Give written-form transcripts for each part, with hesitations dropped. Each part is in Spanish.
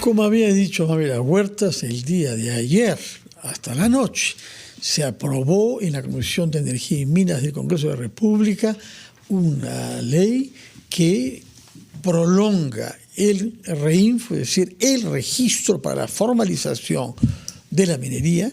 Como había dicho Mabel Huertas, el día de ayer hasta la noche se aprobó en la Comisión de Energía y Minas del Congreso de la República una ley que prolonga el REINFO, es decir, el registro para la formalización de la minería,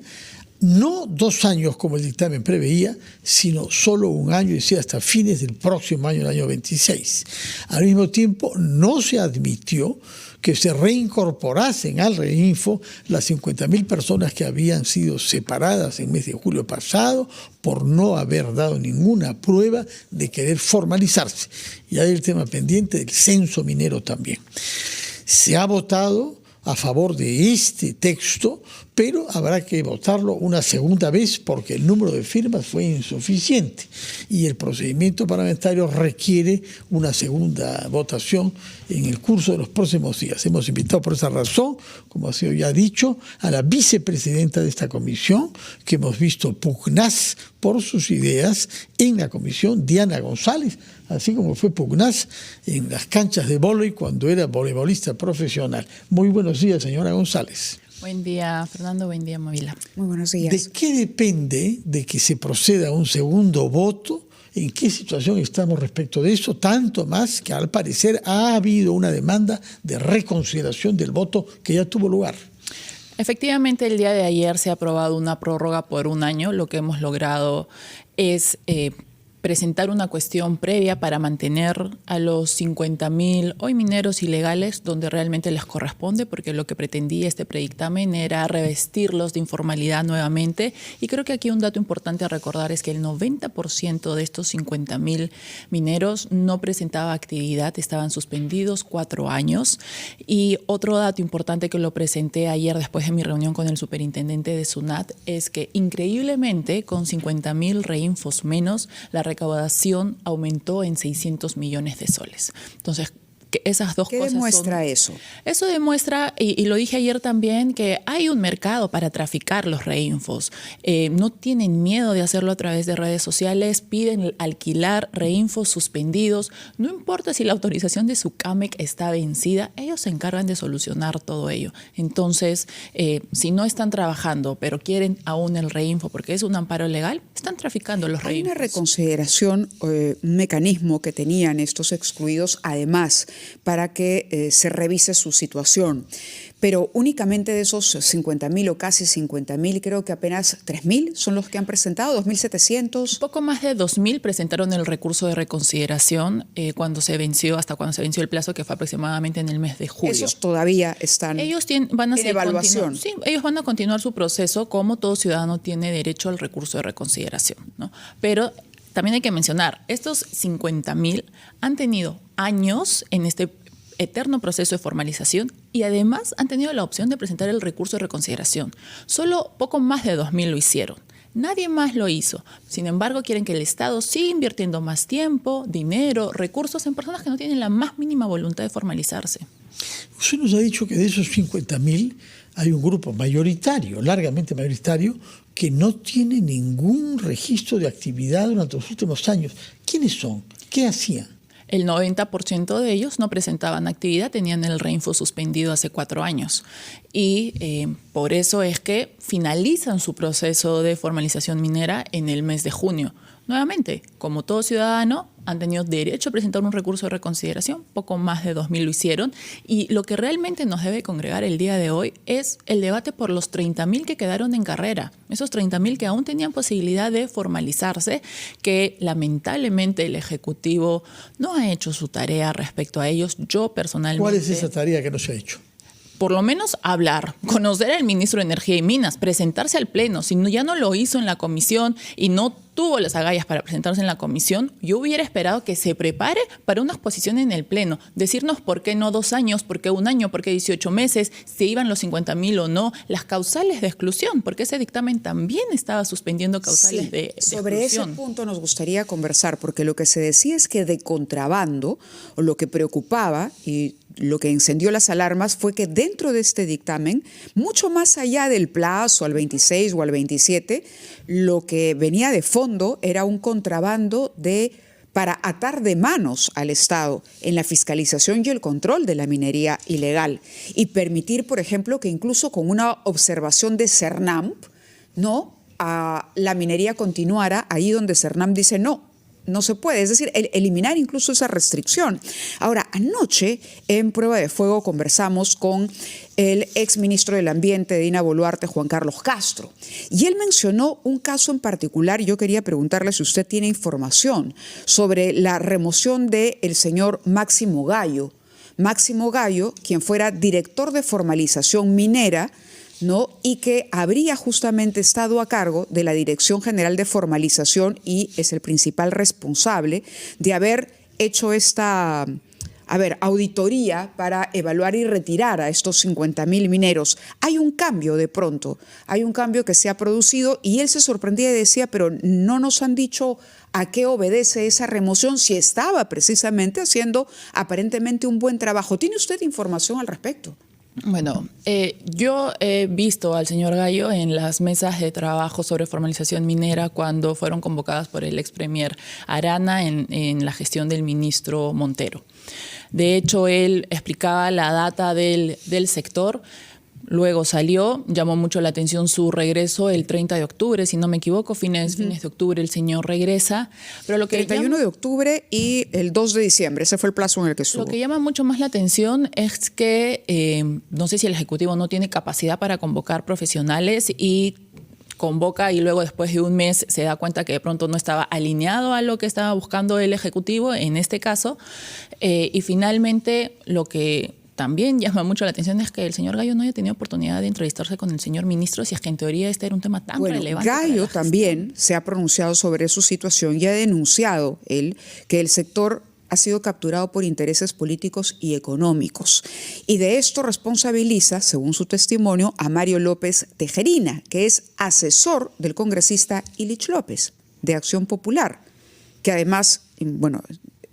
no 2 años como el dictamen preveía, sino solo 1 año, es decir, hasta fines del próximo año, el año 26. Al mismo tiempo, no se admitió que se reincorporasen al REINFO las 50.000 personas que habían sido separadas en el mes de julio pasado por no haber dado ninguna prueba de querer formalizarse. Y hay el tema pendiente del censo minero también. Se ha votado a favor de este texto, pero habrá que votarlo una segunda vez porque el número de firmas fue insuficiente y el procedimiento parlamentario requiere una segunda votación en el curso de los próximos días. Hemos invitado por esa razón, como ha sido ya dicho, a la vicepresidenta de esta comisión, que hemos visto pugnaz por sus ideas en la comisión, Diana González, así como fue pugnaz en las canchas de vóley cuando era voleibolista profesional. Muy buenos días, señora González. Buen día, Fernando. Buen día, Mavila. Muy buenos días. ¿De qué depende de que se proceda a un segundo voto? ¿En qué situación estamos respecto de eso? Tanto más que al parecer ha habido una demanda de reconsideración del voto que ya tuvo lugar. Efectivamente, el día de ayer se ha aprobado una prórroga por 1 año. Lo que hemos logrado es presentar una cuestión previa para mantener a los 50.000 hoy mineros ilegales donde realmente les corresponde, porque lo que pretendía este predictamen era revestirlos de informalidad nuevamente. Y creo que aquí un dato importante a recordar es que el 90% de estos 50.000 mineros no presentaba actividad, estaban suspendidos 4 años. Y otro dato importante que lo presenté ayer después de mi reunión con el superintendente de SUNAT es que increíblemente con 50.000 REINFOs menos, la recaudación aumentó en 600 millones de soles. Entonces, que esas dos cosas. ¿Qué demuestra eso? Eso demuestra, y lo dije ayer también, que hay un mercado para traficar los REINFOs. No tienen miedo de hacerlo a través de redes sociales, piden alquilar REINFOs suspendidos. No importa si la autorización de su CAMEC está vencida, ellos se encargan de solucionar todo ello. Entonces, si no están trabajando, pero quieren aún el REINFO porque es un amparo legal, están traficando los REINFOs. Hay una reconsideración, un mecanismo que tenían estos excluidos, además, para que se revise su situación. Pero únicamente de esos 50.000 o casi 50.000, creo que apenas 3.000 son los que han presentado, 2.700. Poco más de 2.000 presentaron el recurso de reconsideración hasta cuando se venció el plazo, que fue aproximadamente en el mes de julio. Esos todavía están en evaluación. Sí, ellos van a continuar su proceso como todo ciudadano tiene derecho al recurso de reconsideración, ¿no? Pero también hay que mencionar, estos 50.000 han tenido años en este eterno proceso de formalización y además han tenido la opción de presentar el recurso de reconsideración. Solo poco más de 2.000 lo hicieron. Nadie más lo hizo. Sin embargo, quieren que el Estado siga invirtiendo más tiempo, dinero, recursos en personas que no tienen la más mínima voluntad de formalizarse. Usted nos ha dicho que de esos 50.000 hay un grupo mayoritario, largamente mayoritario, que no tiene ningún registro de actividad durante los últimos años. ¿Quiénes son? ¿Qué hacían? El 90% de ellos no presentaban actividad, tenían el REINFO suspendido hace 4 años. Y por eso es que finalizan su proceso de formalización minera en el mes de junio. Nuevamente, como todo ciudadano, han tenido derecho a presentar un recurso de reconsideración, poco más de 2.000 lo hicieron, y lo que realmente nos debe congregar el día de hoy es el debate por los 30.000 que quedaron en carrera, esos 30.000 que aún tenían posibilidad de formalizarse, que lamentablemente el Ejecutivo no ha hecho su tarea respecto a ellos. Yo personalmente... ¿Cuál es esa tarea que no se ha hecho? Por lo menos hablar, conocer al ministro de Energía y Minas, presentarse al Pleno. Si ya no lo hizo en la comisión y no tuvo las agallas para presentarse en la comisión, yo hubiera esperado que se prepare para una exposición en el Pleno. Decirnos por qué no 2 años, por qué 1 año, por qué 18 meses, si iban los 50.000 o no, las causales de exclusión, porque ese dictamen también estaba suspendiendo causales de exclusión. Sobre ese punto nos gustaría conversar, porque lo que se decía es que de contrabando, o lo que preocupaba y lo que encendió las alarmas fue que dentro de este dictamen, mucho más allá del plazo al 26 o al 27, lo que venía de fondo era un contrabando de para atar de manos al Estado en la fiscalización y el control de la minería ilegal y permitir, por ejemplo, que incluso con una observación de CERNAMP, ¿no?, la minería continuara ahí donde CERNAMP dice no se puede, es decir, eliminar incluso esa restricción. Ahora, anoche en Prueba de Fuego conversamos con el exministro del Ambiente de Dina Boluarte, Juan Carlos Castro, y él mencionó un caso en particular y yo quería preguntarle si usted tiene información sobre la remoción del señor Máximo Gallo. Máximo Gallo, quien fuera director de formalización minera, ¿no?, y que habría justamente estado a cargo de la Dirección General de Formalización y es el principal responsable de haber hecho esta auditoría para evaluar y retirar a estos 50.000 mineros. Hay un cambio de pronto, hay un cambio que se ha producido y él se sorprendía y decía, pero no nos han dicho a qué obedece esa remoción si estaba precisamente haciendo aparentemente un buen trabajo. ¿Tiene usted información al respecto? Bueno, yo he visto al señor Gallo en las mesas de trabajo sobre formalización minera cuando fueron convocadas por el ex premier Arana en la gestión del ministro Montero. De hecho, él explicaba la data del sector. Luego salió, llamó mucho la atención su regreso el 30 de octubre, si no me equivoco, fines de octubre el señor regresa. Pero lo que 31 de octubre y el 2 de diciembre, ese fue el plazo en el que estuvo. Lo que llama mucho más la atención es que no sé si el Ejecutivo no tiene capacidad para convocar profesionales y convoca y luego después de un mes se da cuenta que de pronto no estaba alineado a lo que estaba buscando el Ejecutivo en este caso. Y finalmente lo que también llama mucho la atención es que el señor Gallo no haya tenido oportunidad de entrevistarse con el señor ministro, si es que en teoría este era un tema tan relevante. Gallo también se ha pronunciado sobre su situación y ha denunciado que el sector ha sido capturado por intereses políticos y económicos. Y de esto responsabiliza, según su testimonio, a Mario López Tejerina, que es asesor del congresista Ilich López, de Acción Popular, que además, bueno,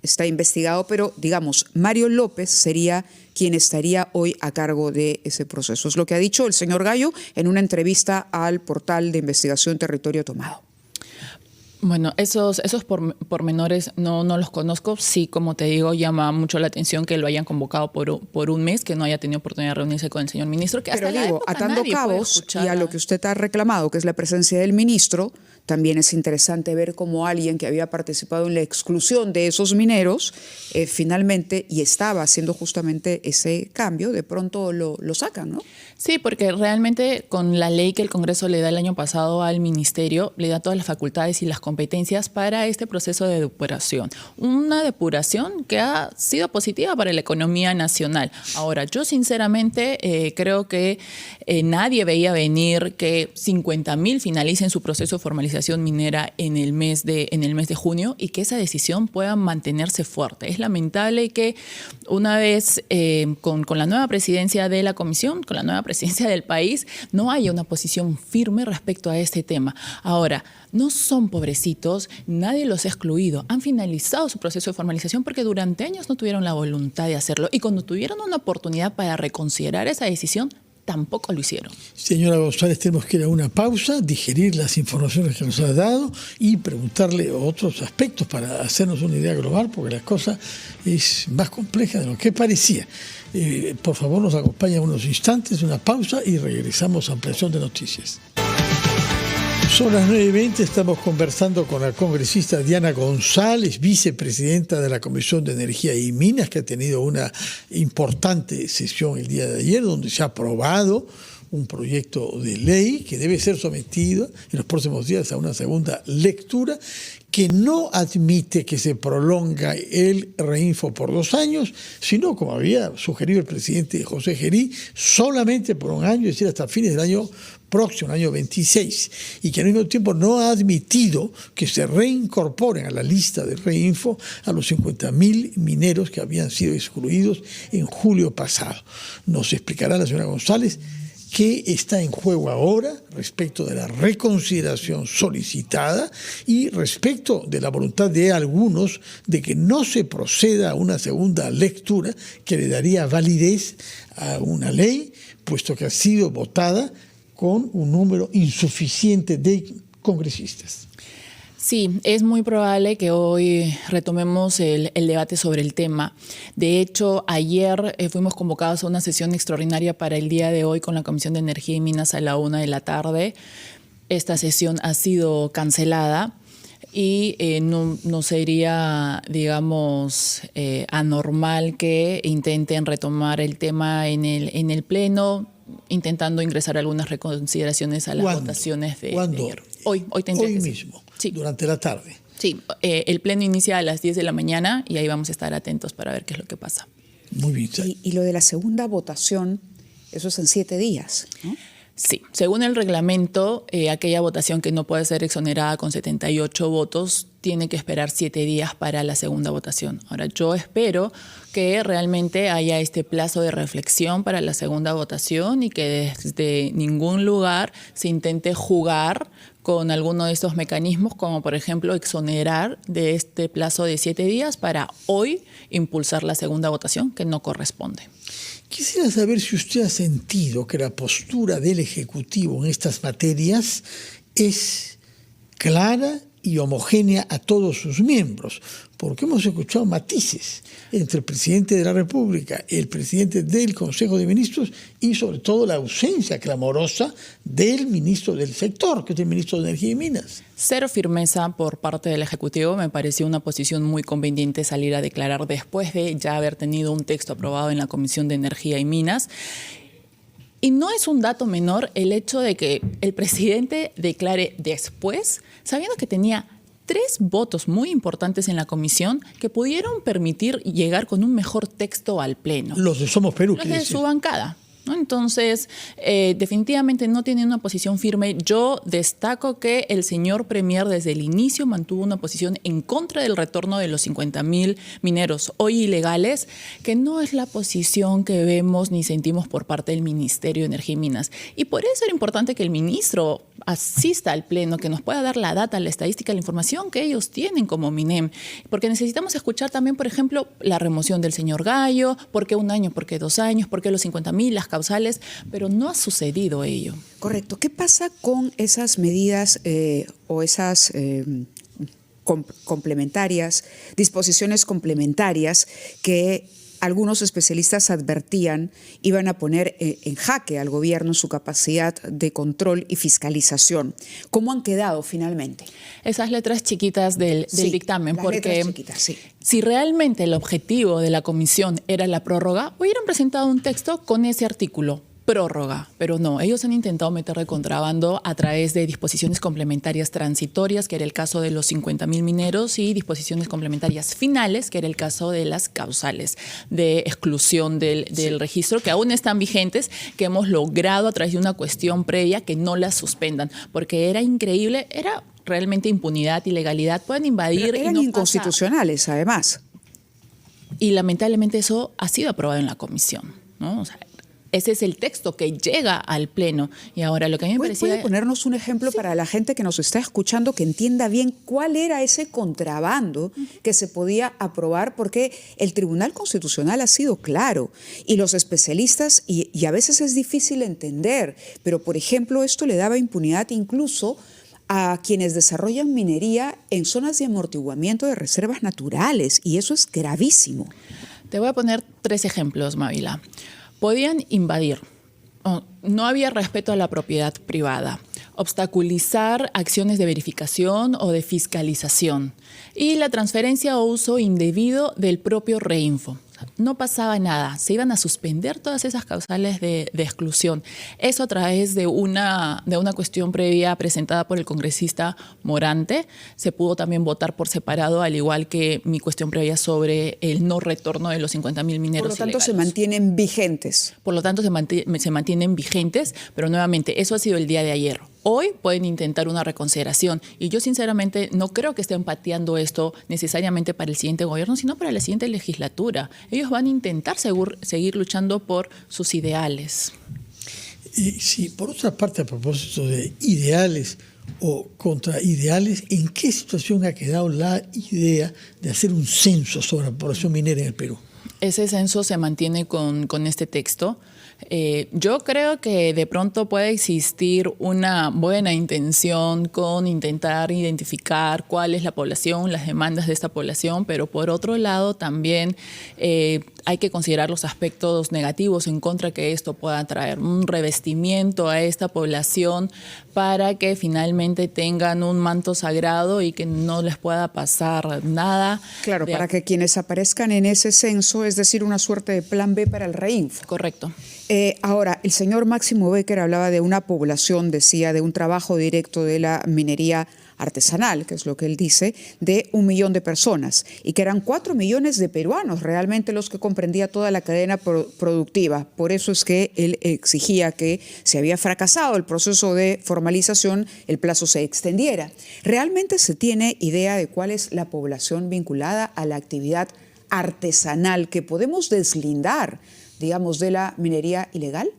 está investigado, pero digamos, Mario López sería quien estaría hoy a cargo de ese proceso. Es lo que ha dicho el señor Gallo en una entrevista al portal de investigación Territorio Tomado. Bueno, esos pormenores no los conozco. Sí, como te digo, llama mucho la atención que lo hayan convocado por un mes, que no haya tenido oportunidad de reunirse con el señor ministro. Que pero hasta digo, atando cabos y a lo que usted ha reclamado, que es la presencia del ministro, también es interesante ver cómo alguien que había participado en la exclusión de esos mineros, finalmente, y estaba haciendo justamente ese cambio, de pronto lo sacan, ¿no? Sí, porque realmente con la ley que el Congreso le da el año pasado al Ministerio, le da todas las facultades y las competencias para este proceso de depuración. Una depuración que ha sido positiva para la economía nacional. Ahora, yo sinceramente creo que nadie veía venir que 50.000 finalicen su proceso de formalización minera en el mes de junio y que esa decisión pueda mantenerse fuerte. Es lamentable que una vez con la nueva presidencia de la Comisión, con la nueva presidencia del país, no haya una posición firme respecto a este tema. Ahora, no son pobrecitos, nadie los ha excluido. Han finalizado su proceso de formalización porque durante años no tuvieron la voluntad de hacerlo y cuando tuvieron una oportunidad para reconsiderar esa decisión, tampoco lo hicieron. Señora González, tenemos que ir a una pausa, digerir las informaciones que nos ha dado y preguntarle otros aspectos para hacernos una idea global, porque la cosa es más compleja de lo que parecía. Por favor, nos acompaña unos instantes, una pausa y regresamos a Ampliación de Noticias. Son las 9:20, estamos conversando con la congresista Diana González, vicepresidenta de la Comisión de Energía y Minas, que ha tenido una importante sesión el día de ayer, donde se ha aprobado un proyecto de ley que debe ser sometido en los próximos días a una segunda lectura, que no admite que se prolonga el reinfo por 2 años, sino, como había sugerido el presidente José Gerí, solamente por 1 año, es decir, hasta fines del año próximo, el año 26, y que al mismo tiempo no ha admitido que se reincorporen a la lista de reinfo a los 50.000 mineros que habían sido excluidos en julio pasado. Nos explicará la señora González qué está en juego ahora respecto de la reconsideración solicitada y respecto de la voluntad de algunos de que no se proceda a una segunda lectura que le daría validez a una ley, puesto que ha sido votada con un número insuficiente de congresistas. Sí, es muy probable que hoy retomemos el debate sobre el tema. De hecho, ayer fuimos convocados a una sesión extraordinaria para el día de hoy con la Comisión de Energía y Minas a la 1:00 p.m. Esta sesión ha sido cancelada y no sería, digamos, anormal que intenten retomar el tema en el Pleno, intentando ingresar algunas reconsideraciones a las votaciones de ayer. Hoy tendría que ser. Hoy mismo, sí. Durante la tarde. Sí, el Pleno inicia a las 10 de la mañana y ahí vamos a estar atentos para ver qué es lo que pasa. Muy bien. Y lo de la segunda votación, eso es en 7 días, ¿no? Sí, según el reglamento, aquella votación que no puede ser exonerada con 78 votos tiene que esperar 7 días para la segunda votación. Ahora, yo espero que realmente haya este plazo de reflexión para la segunda votación y que desde ningún lugar se intente jugar con alguno de estos mecanismos, como por ejemplo exonerar de este plazo de 7 días para hoy impulsar la segunda votación, que no corresponde. Quisiera saber si usted ha sentido que la postura del Ejecutivo en estas materias es clara y homogénea a todos sus miembros, porque hemos escuchado matices entre el presidente de la República, el presidente del Consejo de Ministros y sobre todo la ausencia clamorosa del ministro del sector, que es el ministro de Energía y Minas. Cero firmeza por parte del Ejecutivo. Me pareció una posición muy conveniente salir a declarar después de ya haber tenido un texto aprobado en la Comisión de Energía y Minas. Y no es un dato menor el hecho de que el presidente declare después, sabiendo que tenía 3 votos muy importantes en la comisión que pudieron permitir llegar con un mejor texto al Pleno. Los de Somos Perú. Los de su bancada, ¿no? Entonces, definitivamente no tiene una posición firme. Yo destaco que el señor Premier desde el inicio mantuvo una posición en contra del retorno de los 50.000 mineros hoy ilegales, que no es la posición que vemos ni sentimos por parte del Ministerio de Energía y Minas. Y por eso era importante que el ministro asista al Pleno, que nos pueda dar la data, la estadística, la información que ellos tienen como MINEM. Porque necesitamos escuchar también, por ejemplo, la remoción del señor Gallo, por qué 1 año, por qué 2 años, por qué los 50.000, las causales, pero no ha sucedido ello. Correcto. ¿Qué pasa con esas medidas o esas complementarias, disposiciones complementarias que algunos especialistas advertían iban a poner en jaque al gobierno en su capacidad de control y fiscalización? ¿Cómo han quedado finalmente? Esas letras chiquitas del dictamen, las porque letras chiquitas, sí. Si realmente el objetivo de la comisión era la prórroga, hubieran presentado un texto con ese artículo. Prórroga, pero no, ellos han intentado meterle contrabando a través de disposiciones complementarias transitorias, que era el caso de los 50.000 mineros, y disposiciones complementarias finales, que era el caso de las causales de exclusión del registro, que aún están vigentes, que hemos logrado a través de una cuestión previa que no las suspendan, porque era increíble, era realmente impunidad, ilegalidad, pueden invadir. Pero eran inconstitucionales, además. Y lamentablemente eso ha sido aprobado en la comisión, ¿no? O sea, ese es el texto que llega al Pleno. Y ahora lo que a mí me parecía... ¿Puede ponernos un ejemplo para la gente que nos está escuchando, que entienda bien cuál era ese contrabando que se podía aprobar? Porque el Tribunal Constitucional ha sido claro y los especialistas, y a veces es difícil entender, pero por ejemplo esto le daba impunidad incluso a quienes desarrollan minería en zonas de amortiguamiento de reservas naturales, y eso es gravísimo. Te voy a poner 3 ejemplos, Mávila. Podían invadir, no había respeto a la propiedad privada, obstaculizar acciones de verificación o de fiscalización y la transferencia o uso indebido del propio Reinfo. No pasaba nada, se iban a suspender todas esas causales de exclusión. Eso a través de una cuestión previa presentada por el congresista Morante. Se pudo también votar por separado, al igual que mi cuestión previa sobre el no retorno de los 50.000 mineros. Por lo tanto, ilegales. se mantienen vigentes. Por lo tanto, se mantienen vigentes, pero nuevamente, eso ha sido el día de ayer. Hoy pueden intentar una reconsideración y yo sinceramente no creo que estén pateando esto necesariamente para el siguiente gobierno, sino para la siguiente legislatura. Ellos van a intentar seguir luchando por sus ideales. Y sí, por otra parte, a propósito de ideales o contraideales, ¿en qué situación ha quedado la idea de hacer un censo sobre la población minera en el Perú? Ese censo se mantiene con este texto. Yo creo que de pronto puede existir una buena intención con intentar identificar cuál es la población, las demandas de esta población, pero por otro lado también hay que considerar los aspectos negativos en contra que esto pueda traer, un revestimiento a esta población para que finalmente tengan un manto sagrado y que no les pueda pasar nada. Claro, para que quienes aparezcan en ese censo, es decir, una suerte de plan B para el REINFO. Correcto. Ahora, el señor Máximo Becker hablaba de una población, decía, de un trabajo directo de la minería artesanal, que es lo que él dice, de 1 millón de personas, y que eran 4 millones de peruanos realmente los que comprendía toda la cadena productiva. Por eso es que él exigía que, si había fracasado el proceso de formalización, el plazo se extendiera. ¿Realmente se tiene idea de cuál es la población vinculada a la actividad artesanal que podemos deslindar, digamos, de la minería ilegal?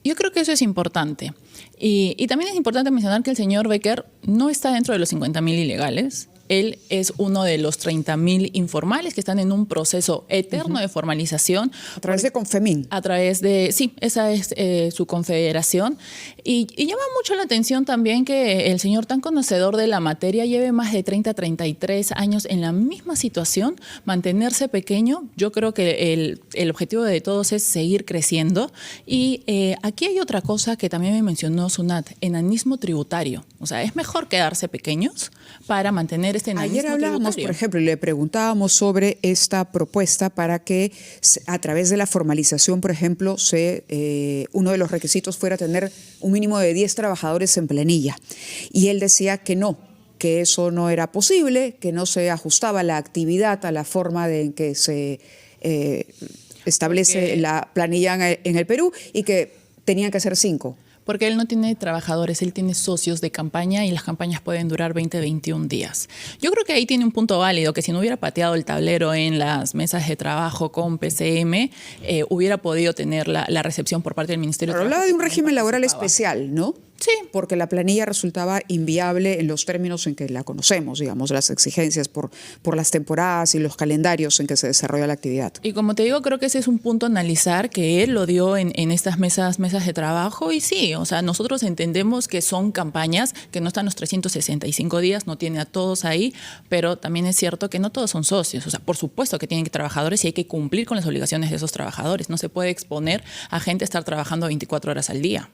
Yo creo que eso es importante. Y también es importante mencionar que el señor Becker no está dentro de los 50.000 ilegales. Él es uno de los 30.000 informales que están en un proceso eterno de formalización. A través de Confemín. A través de, sí, esa es su confederación. Y llama mucho la atención también que el señor, tan conocedor de la materia, lleve más de 30, 33 años en la misma situación, mantenerse pequeño. Yo creo que el objetivo de todos es seguir creciendo. Y aquí hay otra cosa que también me mencionó Sunat, enanismo tributario. O sea, es mejor quedarse pequeños para mantener este enanismo tributario. Ayer hablábamos, por ejemplo, y le preguntábamos sobre esta propuesta para que a través de la formalización, por ejemplo, uno de los requisitos fuera tener un mínimo de 10 trabajadores en planilla. Y él decía que no, que eso no era posible, que no se ajustaba la actividad a la forma en que se establece la planilla en el Perú y que tenían que ser 5. Porque él no tiene trabajadores, él tiene socios de campaña y las campañas pueden durar 20, 21 días. Yo creo que ahí tiene un punto válido, que si no hubiera pateado el tablero en las mesas de trabajo con PCM, hubiera podido tener la recepción por parte del Ministerio de Trabajo. Hablaba de un régimen laboral especial, ¿no? Sí. Porque la planilla resultaba inviable en los términos en que la conocemos, digamos, las exigencias por las temporadas y los calendarios en que se desarrolla la actividad. Y como te digo, creo que ese es un punto a analizar, que él lo dio en estas mesas de trabajo. Y sí, o sea, nosotros entendemos que son campañas que no están los 365 días, no tiene a todos ahí, pero también es cierto que no todos son socios. O sea, por supuesto que tienen trabajadores y hay que cumplir con las obligaciones de esos trabajadores. No se puede exponer a gente a estar trabajando 24 horas al día.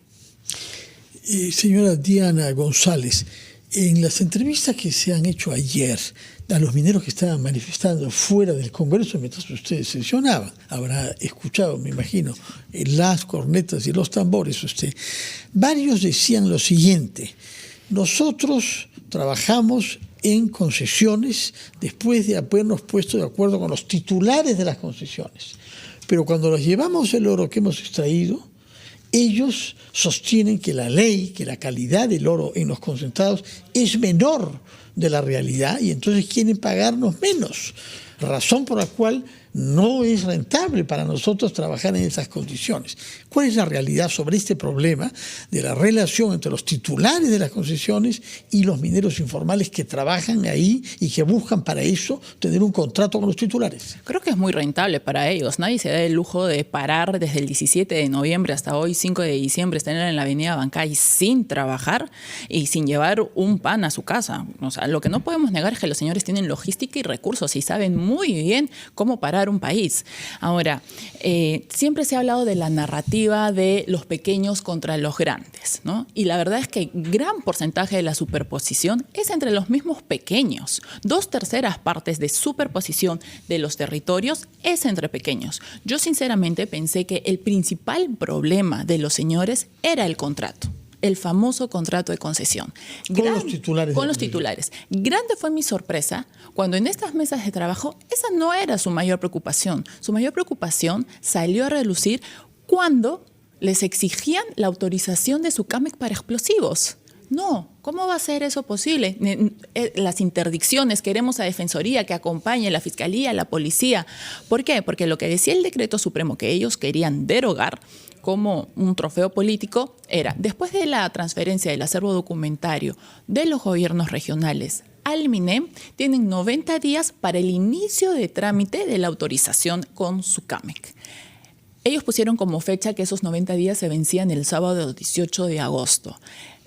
Señora Diana González, en las entrevistas que se han hecho ayer a los mineros que estaban manifestando fuera del Congreso mientras ustedes sesionaban, habrá escuchado, me imagino, las cornetas y los tambores usted, varios decían lo siguiente: nosotros trabajamos en concesiones después de habernos puesto de acuerdo con los titulares de las concesiones, pero cuando nos llevamos el oro que hemos extraído, ellos sostienen que la ley, que la calidad del oro en los concentrados es menor de la realidad y entonces quieren pagarnos menos, razón por la cual no es rentable para nosotros trabajar en esas condiciones. ¿Cuál es la realidad sobre este problema de la relación entre los titulares de las concesiones y los mineros informales que trabajan ahí y que buscan para eso tener un contrato con los titulares? Creo que es muy rentable para ellos. Nadie se da el lujo de parar desde el 17 de noviembre hasta hoy, 5 de diciembre, estar en la avenida Bancay sin trabajar y sin llevar un pan a su casa. O sea, lo que no podemos negar es que los señores tienen logística y recursos y saben muy bien cómo parar un país. Ahora, siempre se ha hablado de la narrativa de los pequeños contra los grandes, ¿no? Y la verdad es que gran porcentaje de la superposición es entre los mismos pequeños. 2/3 partes de superposición de los territorios es entre pequeños. Yo sinceramente pensé que el principal problema de los señores era el contrato. El famoso contrato de concesión. Con los titulares. Con los titulares. Grande fue mi sorpresa cuando en estas mesas de trabajo esa no era su mayor preocupación. Su mayor preocupación salió a relucir cuando les exigían la autorización de su CAMEC para explosivos. No, ¿cómo va a ser eso posible? Las interdicciones, queremos a Defensoría que acompañe, la Fiscalía, la Policía. ¿Por qué? Porque lo que decía el decreto supremo que ellos querían derogar como un trofeo político era, después de la transferencia del acervo documentario de los gobiernos regionales al MINEM, tienen 90 días para el inicio de trámite de la autorización con su CAMEC. ellos pusieron como fecha que esos 90 días se vencían el sábado 18 de agosto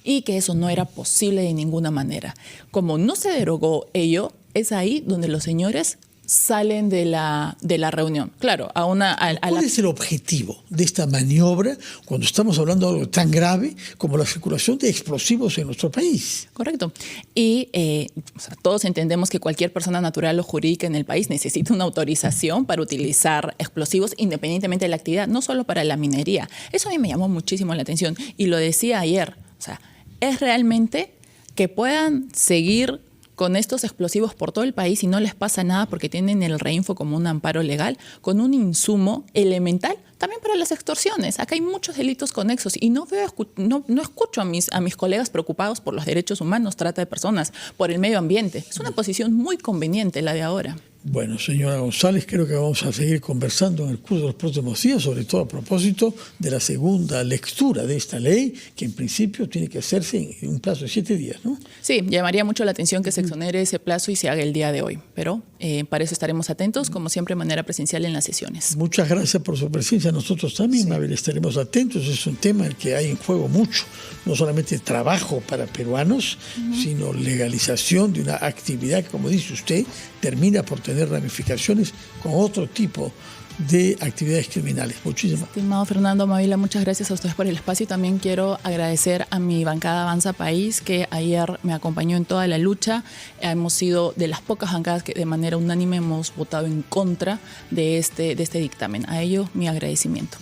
y que eso no era posible de ninguna manera. Como no se derogó ello, es ahí donde los señores salen de la reunión. Claro, ¿Cuál es el objetivo de esta maniobra cuando estamos hablando de algo tan grave como la circulación de explosivos en nuestro país? Correcto. Y todos entendemos que cualquier persona natural o jurídica en el país necesita una autorización para utilizar explosivos independientemente de la actividad, no solo para la minería. Eso a mí me llamó muchísimo la atención y lo decía ayer. O sea, es realmente que puedan seguir con estos explosivos por todo el país y no les pasa nada porque tienen el Reinfo como un amparo legal, con un insumo elemental también para las extorsiones. Acá hay muchos delitos conexos y no escucho a mis colegas preocupados por los derechos humanos, trata de personas, por el medio ambiente. Es una posición muy conveniente la de ahora. Bueno, señora González, creo que vamos a seguir conversando en el curso de los próximos días, sobre todo a propósito de la segunda lectura de esta ley, que en principio tiene que hacerse en un plazo de 7 días, ¿no? Sí, llamaría mucho la atención que se exonere ese plazo y se haga el día de hoy, pero para eso estaremos atentos, como siempre, de manera presencial en las sesiones. Muchas gracias por su presencia. Nosotros también, sí, Mabel, estaremos atentos. Es un tema en el que hay en juego mucho, no solamente trabajo para peruanos, sino legalización de una actividad que, como dice usted, termina por tener ramificaciones con otro tipo de actividades criminales. Muchísimas. Estimado Fernando Mavila, muchas gracias a ustedes por el espacio y también quiero agradecer a mi bancada Avanza País que ayer me acompañó en toda la lucha. Hemos sido de las pocas bancadas que de manera unánime hemos votado en contra de este dictamen. A ello mi agradecimiento.